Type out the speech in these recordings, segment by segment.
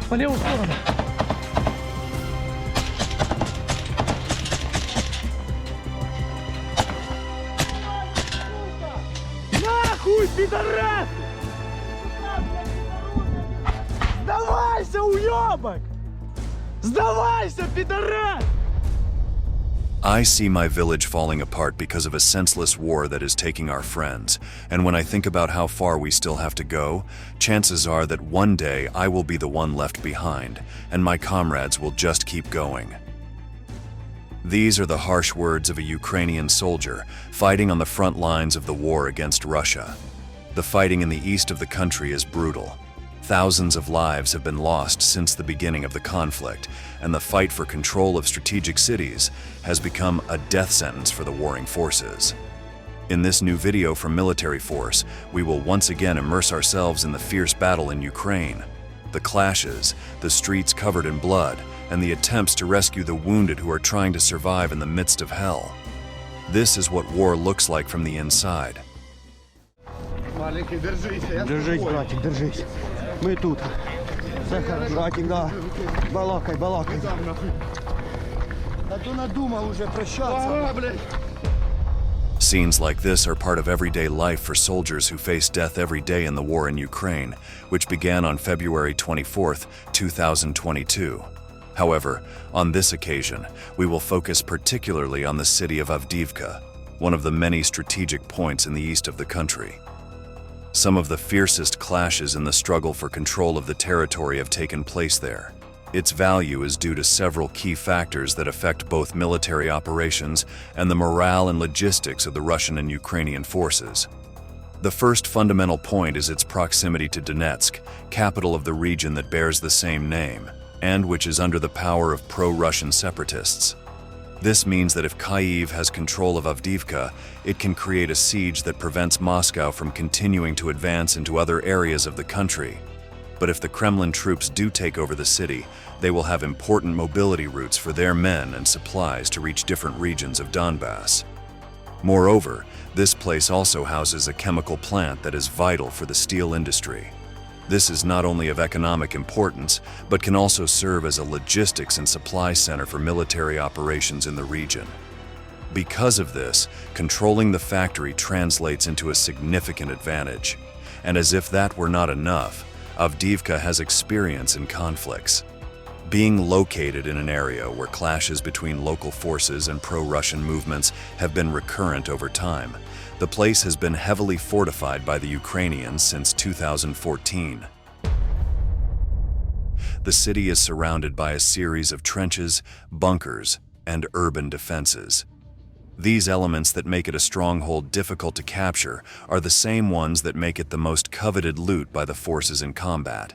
По левую сторону. Нахуй, пидорасы! Сдавайся, уёбок! Сдавайся, пидорас! I see my village falling apart because of a senseless war that is taking our friends, and when I think about how far we still have to go, chances are that one day I will be the one left behind, and my comrades will just keep going. These are the harsh words of a Ukrainian soldier fighting on the front lines of the war against Russia. The fighting in the east of the country is brutal. Thousands of lives have been lost since the beginning of the conflict, and the fight for control of strategic cities has become a death sentence for the warring forces. In this new video from Military Force, we will once again immerse ourselves in the fierce battle in Ukraine. The clashes, the streets covered in blood, and the attempts to rescue the wounded who are trying to survive in the midst of hell. This is what war looks like from the inside. Держись, братик, держись. Ми тут. Все хорошо, братик, да. Балакай, балакай. А то надумав уже прощатися. Scenes like this are part of everyday life for soldiers who face death every day in the war in Ukraine, which began on February 24th, 2022. However, on this occasion, we will focus particularly on the city of Avdiivka, one of the many strategic points in the east of the country. Some of the fiercest clashes in the struggle for control of the territory have taken place there. Its value is due to several key factors that affect both military operations and the morale and logistics of the Russian and Ukrainian forces. The first fundamental point is its proximity to Donetsk, capital of the region that bears the same name, and which is under the power of pro-Russian separatists. This means that if Kyiv has control of Avdiivka, it can create a siege that prevents Moscow from continuing to advance into other areas of the country. But if the Kremlin troops do take over the city, they will have important mobility routes for their men and supplies to reach different regions of Donbass. Moreover, this place also houses a chemical plant that is vital for the steel industry. This is not only of economic importance, but can also serve as a logistics and supply center for military operations in the region. Because of this, controlling the factory translates into a significant advantage. And as if that were not enough, Avdiivka has experience in conflicts. Being located in an area where clashes between local forces and pro-Russian movements have been recurrent over time, the place has been heavily fortified by the Ukrainians since 2014. The city is surrounded by a series of trenches, bunkers, and urban defenses. These elements that make it a stronghold difficult to capture are the same ones that make it the most coveted loot by the forces in combat.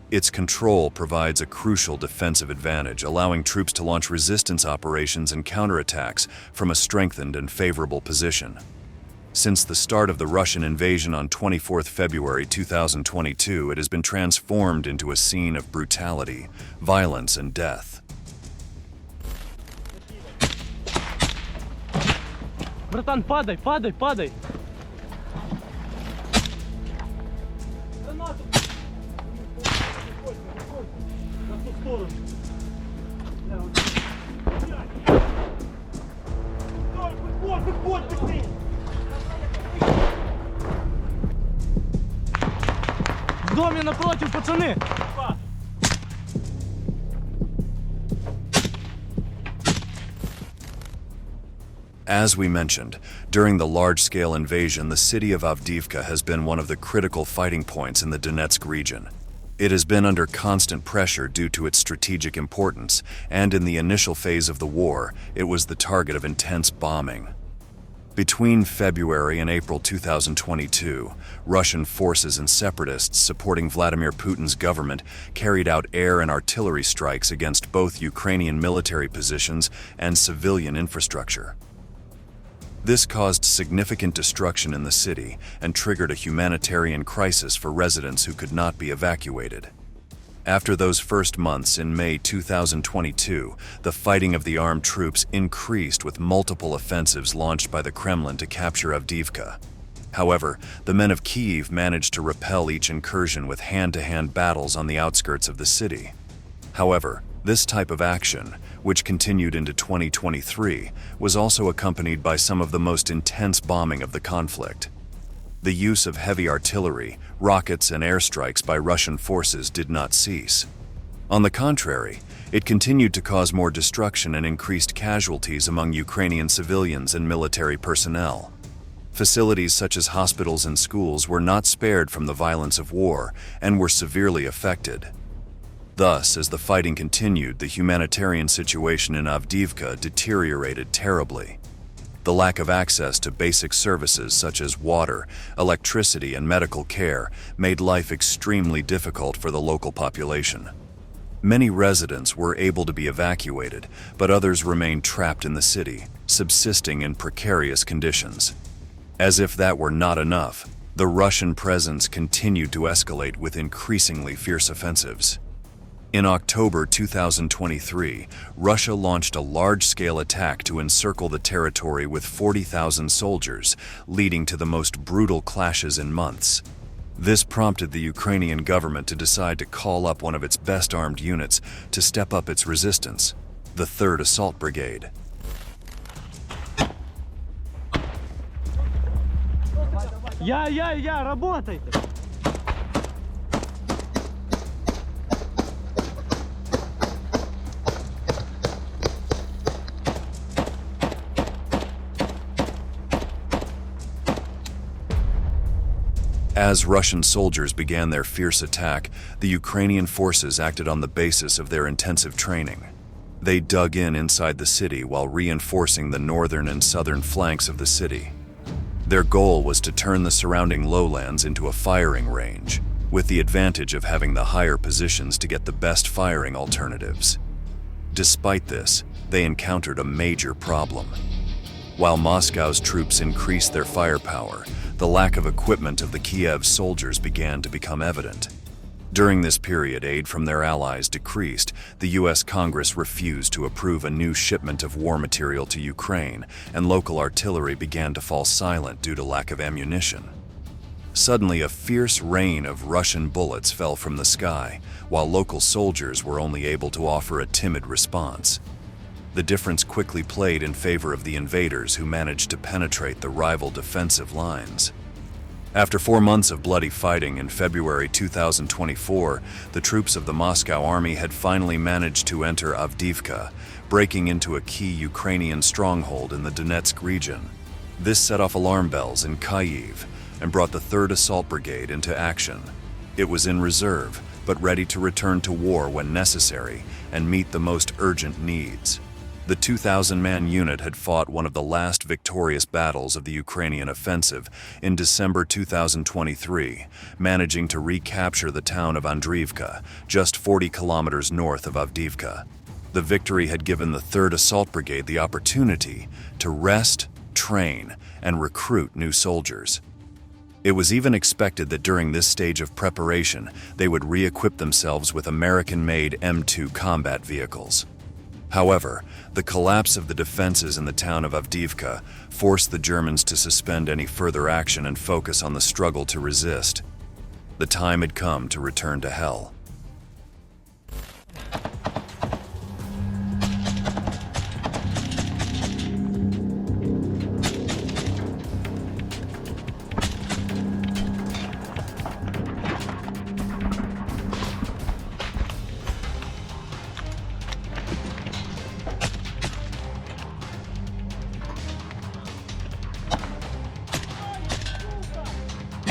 Its control provides a crucial defensive advantage, allowing troops to launch resistance operations and counterattacks from a strengthened and favorable position. Since the start of the Russian invasion on 24th February 2022, it has been transformed into a scene of brutality, violence, and death. Братан, падай, падай, падай! Гранату! На ту сторону! Выходь, быстрее! В доме напротив, пацаны! As we mentioned, during the large-scale invasion, the city of Avdiivka has been one of the critical fighting points in the Donetsk region. It has been under constant pressure due to its strategic importance, and in the initial phase of the war, it was the target of intense bombing. Between February and April 2022, Russian forces and separatists supporting Vladimir Putin's government carried out air and artillery strikes against both Ukrainian military positions and civilian infrastructure. This caused significant destruction in the city and triggered a humanitarian crisis for residents who could not be evacuated. After those first months in May 2022, the fighting of the armed troops increased with multiple offensives launched by the Kremlin to capture Avdiivka. However, the men of Kyiv managed to repel each incursion with hand-to-hand battles on the outskirts of the city. However, this type of action, which continued into 2023, was also accompanied by some of the most intense bombing of the conflict. The use of heavy artillery, rockets, and airstrikes by Russian forces did not cease. On the contrary, it continued to cause more destruction and increased casualties among Ukrainian civilians and military personnel. Facilities such as hospitals and schools were not spared from the violence of war and were severely affected. Thus, as the fighting continued, the humanitarian situation in Avdiivka deteriorated terribly. The lack of access to basic services such as water, electricity, and medical care made life extremely difficult for the local population. Many residents were able to be evacuated, but others remained trapped in the city, subsisting in precarious conditions. As if that were not enough, the Russian presence continued to escalate with increasingly fierce offensives. In October 2023, Russia launched a large-scale attack to encircle the territory with 40,000 soldiers, leading to the most brutal clashes in months. This prompted the Ukrainian government to decide to call up one of its best-armed units to step up its resistance, the 3rd Assault Brigade. Работайте! As Russian soldiers began their fierce attack, the Ukrainian forces acted on the basis of their intensive training. They dug in inside the city while reinforcing the northern and southern flanks of the city. Their goal was to turn the surrounding lowlands into a firing range, with the advantage of having the higher positions to get the best firing alternatives. Despite this, they encountered a major problem. While Moscow's troops increased their firepower, the lack of equipment of the Kiev soldiers began to become evident. During this period, aid from their allies decreased. The U.S. Congress refused to approve a new shipment of war material to Ukraine, and local artillery began to fall silent due to lack of ammunition. Suddenly, a fierce rain of Russian bullets fell from the sky, while local soldiers were only able to offer a timid response. The difference quickly played in favor of the invaders, who managed to penetrate the rival defensive lines. After 4 months of bloody fighting in February 2024, the troops of the Moscow army had finally managed to enter Avdiivka, breaking into a key Ukrainian stronghold in the Donetsk region. This set off alarm bells in Kyiv and brought the 3rd Assault Brigade into action. It was in reserve, but ready to return to war when necessary and meet the most urgent needs. The 2,000-man unit had fought one of the last victorious battles of the Ukrainian offensive in December 2023, managing to recapture the town of Andriivka, just 40 kilometers north of Avdiivka. The victory had given the 3rd Assault Brigade the opportunity to rest, train, and recruit new soldiers. It was even expected that during this stage of preparation, they would re-equip themselves with American-made M2 combat vehicles. However, the collapse of the defenses in the town of Avdiivka forced the Germans to suspend any further action and focus on the struggle to resist. The time had come to return to hell.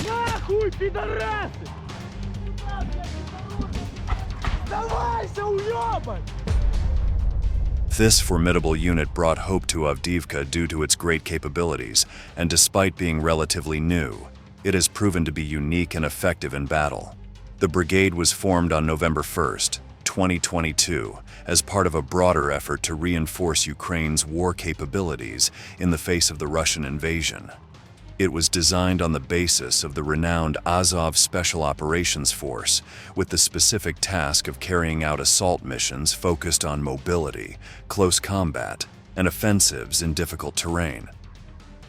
Нахуй, пидорасы! Давайся, уёбок! This formidable unit brought hope to Avdiivka due to its great capabilities, and despite being relatively new, it has proven to be unique and effective in battle. The brigade was formed on November 1st, 2022, as part of a broader effort to reinforce Ukraine's war capabilities in the face of the Russian invasion. It was designed on the basis of the renowned Azov Special Operations Force, with the specific task of carrying out assault missions focused on mobility, close combat, and offensives in difficult terrain.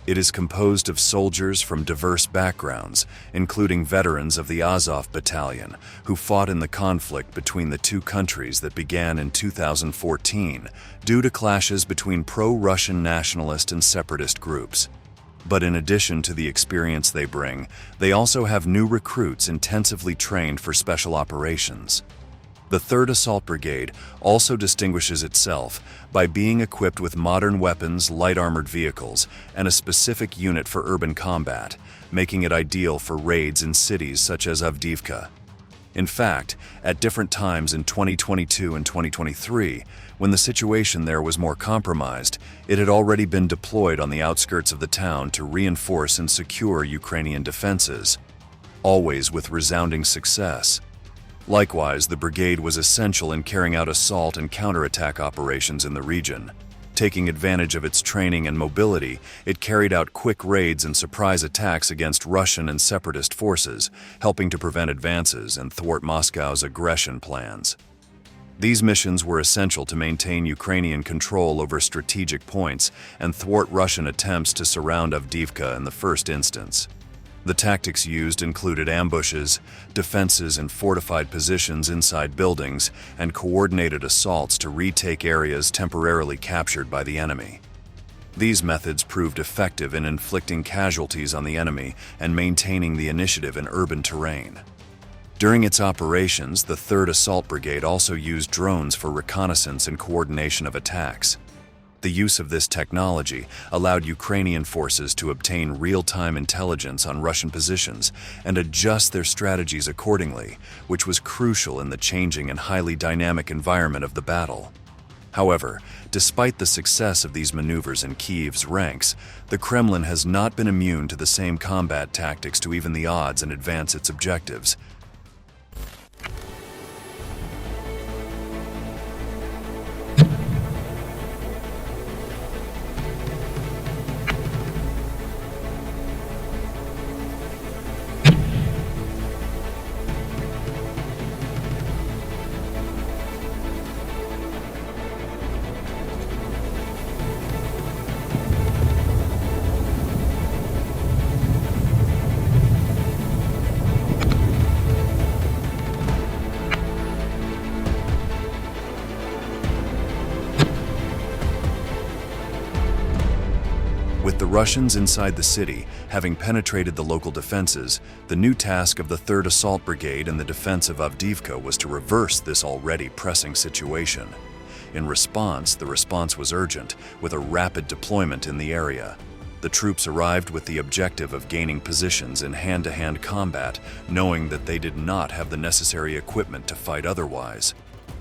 It is composed of soldiers from diverse backgrounds, including veterans of the Azov Battalion, who fought in the conflict between the two countries that began in 2014 due to clashes between pro-Russian nationalist and separatist groups. But in addition to the experience they bring, they also have new recruits intensively trained for special operations. The 3rd Assault Brigade also distinguishes itself by being equipped with modern weapons, light armored vehicles, and a specific unit for urban combat, making it ideal for raids in cities such as Avdiivka. In fact, at different times in 2022 and 2023, when the situation there was more compromised, it had already been deployed on the outskirts of the town to reinforce and secure Ukrainian defenses, always with resounding success. Likewise, the brigade was essential in carrying out assault and counterattack operations in the region. Taking advantage of its training and mobility, it carried out quick raids and surprise attacks against Russian and separatist forces, helping to prevent advances and thwart Moscow's aggression plans. These missions were essential to maintain Ukrainian control over strategic points and thwart Russian attempts to surround Avdiivka in the first instance. The tactics used included ambushes, defenses in fortified positions inside buildings, and coordinated assaults to retake areas temporarily captured by the enemy. These methods proved effective in inflicting casualties on the enemy and maintaining the initiative in urban terrain. During its operations, the 3rd Assault Brigade also used drones for reconnaissance and coordination of attacks. The use of this technology allowed Ukrainian forces to obtain real-time intelligence on Russian positions and adjust their strategies accordingly, which was crucial in the changing and highly dynamic environment of the battle. However, despite the success of these maneuvers in Kyiv's ranks, the Kremlin has not been immune to the same combat tactics to even the odds and advance its objectives. With the Russians inside the city having penetrated the local defenses, the new task of the 3rd Assault Brigade in the defense of Avdiivka was to reverse this already pressing situation. In response, the response was urgent, with a rapid deployment in the area. The troops arrived with the objective of gaining positions in hand-to-hand combat, knowing that they did not have the necessary equipment to fight otherwise.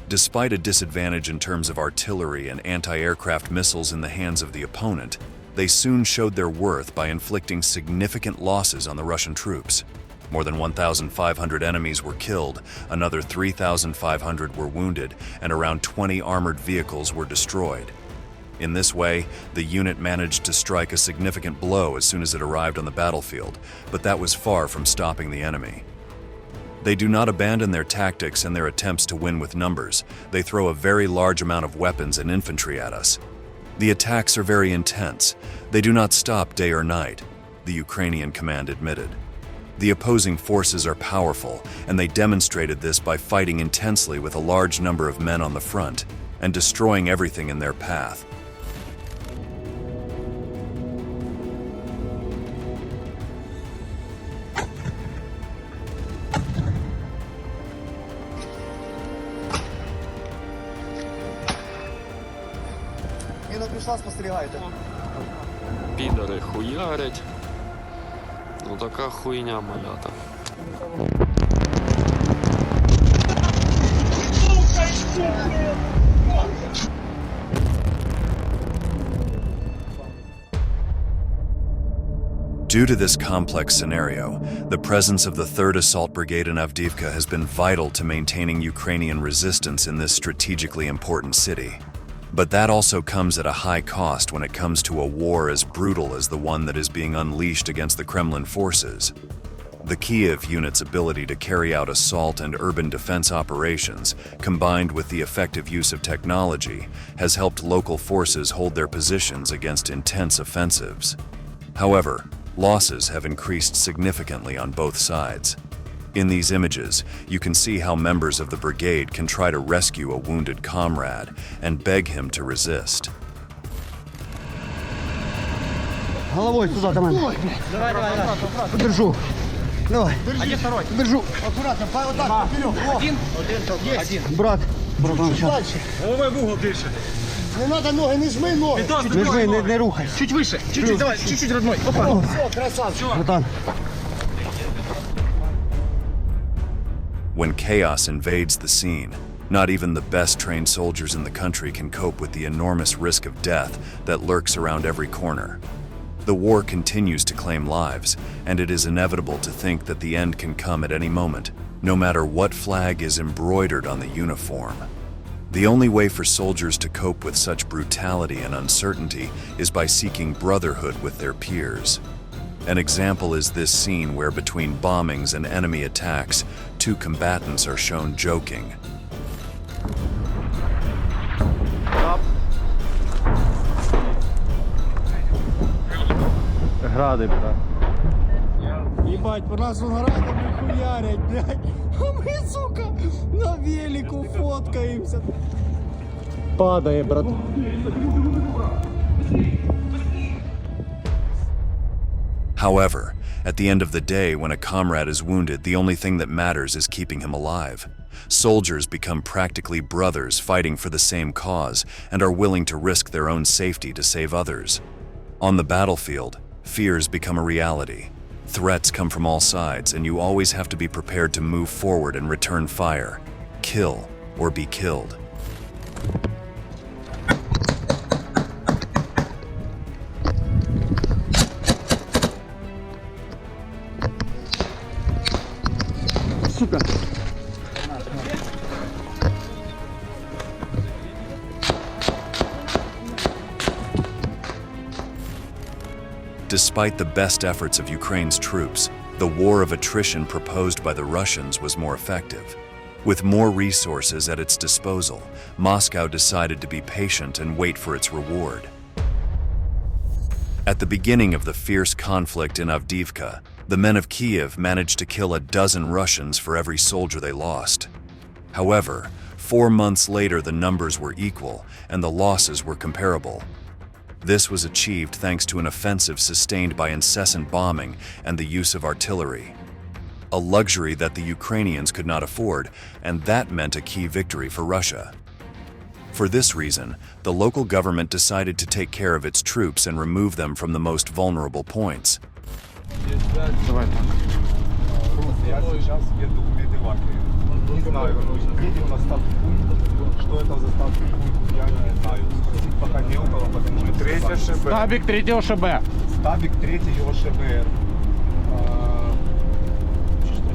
Despite a disadvantage in terms of artillery and anti-aircraft missiles in the hands of the opponent, they soon showed their worth by inflicting significant losses on the Russian troops. More than 1,500 enemies were killed, another 3,500 were wounded, and around 20 armored vehicles were destroyed. In this way, the unit managed to strike a significant blow as soon as it arrived on the battlefield, but that was far from stopping the enemy. They do not abandon their tactics and their attempts to win with numbers. They throw a very large amount of weapons and infantry at us. The attacks are very intense. They do not stop day or night, the Ukrainian command admitted. The opposing forces are powerful, and they demonstrated this by fighting intensely with a large number of men on the front and destroying everything in their path. Міна пішла, спостерігайте. Підари хуярять. Ну така хуйня, малята. Due to this complex scenario, the presence of the 3rd Assault Brigade in Avdiivka has been vital to maintaining Ukrainian resistance in this strategically important city. But that also comes at a high cost when it comes to a war as brutal as the one that is being unleashed against the Kremlin forces. The Kyiv unit's ability to carry out assault and urban defense operations, combined with the effective use of technology, has helped local forces hold their positions against intense offensives. However, losses have increased significantly on both sides. In these images, you can see how members of the brigade can try to rescue a wounded comrade and beg him to resist. Головой туда, давай. Давай. Держу. Давай. Держу. Аккуратно, вот так, вперед. Один. Брат. Братан, сейчас. Головой в угол більше. Не надо ноги, не жми ноги. Не жми, не рухай. Чуть выше. Чуть-чуть, давай. Чуть-чуть, родной. Опа. Все, красавчик. Братан. When chaos invades the scene, not even the best trained soldiers in the country can cope with the enormous risk of death that lurks around every corner. The war continues to claim lives, and it is inevitable to think that the end can come at any moment, no matter what flag is embroidered on the uniform. The only way for soldiers to cope with such brutality and uncertainty is by seeking brotherhood with their peers. An example is this scene where between bombings and enemy attacks, two combatants are shown joking. Гради, брат. Ебать, по нас градами хуярять, блядь. А мы, сука, на велику фоткаемся. Падає, брат. However, at the end of the day, when a comrade is wounded, the only thing that matters is keeping him alive. Soldiers become practically brothers fighting for the same cause and are willing to risk their own safety to save others. On the battlefield, fears become a reality. Threats come from all sides, and you always have to be prepared to move forward and return fire, kill or be killed. Сука. Despite the best efforts of Ukraine's troops, the war of attrition proposed by the Russians was more effective. With more resources at its disposal, Moscow decided to be patient and wait for its reward. At the beginning of the fierce conflict in Avdiivka, the men of Kiev managed to kill a dozen Russians for every soldier they lost. However, 4 months later the numbers were equal and the losses were comparable. This was achieved thanks to an offensive sustained by incessant bombing and the use of artillery. A luxury that the Ukrainians could not afford, and that meant a key victory for Russia. For this reason, the local government decided to take care of its troops and remove them from the most vulnerable points. Я сейчас еду в Медиваки. Не знаю, где у нас ставки пункт, что это за ставки пункт, я не знаю. Спросить пока не у кого, потому что... Третье ШБ. Стабик 3-го ШБ. Стабик 3-го ШБ.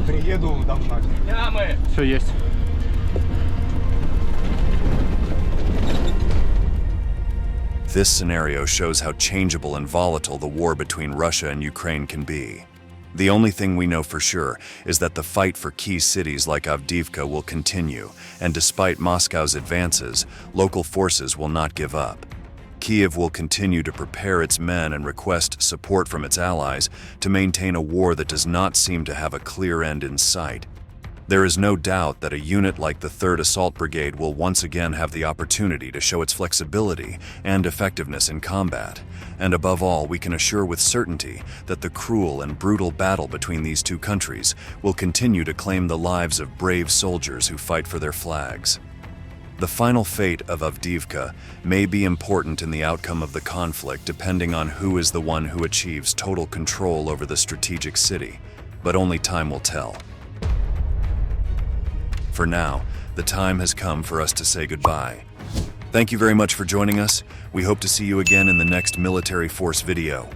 Приеду, дам знать. Все есть. This scenario shows how changeable and volatile the war between Russia and Ukraine can be. The only thing we know for sure is that the fight for key cities like Avdiivka will continue, and despite Moscow's advances, local forces will not give up. Kiev will continue to prepare its men and request support from its allies to maintain a war that does not seem to have a clear end in sight. There is no doubt that a unit like the 3rd Assault Brigade will once again have the opportunity to show its flexibility and effectiveness in combat. And above all, we can assure with certainty that the cruel and brutal battle between these two countries will continue to claim the lives of brave soldiers who fight for their flags. The final fate of Avdiivka may be important in the outcome of the conflict depending on who is the one who achieves total control over the strategic city, but only time will tell. For now, the time has come for us to say goodbye. Thank you very much for joining us. We hope to see you again in the next military force video.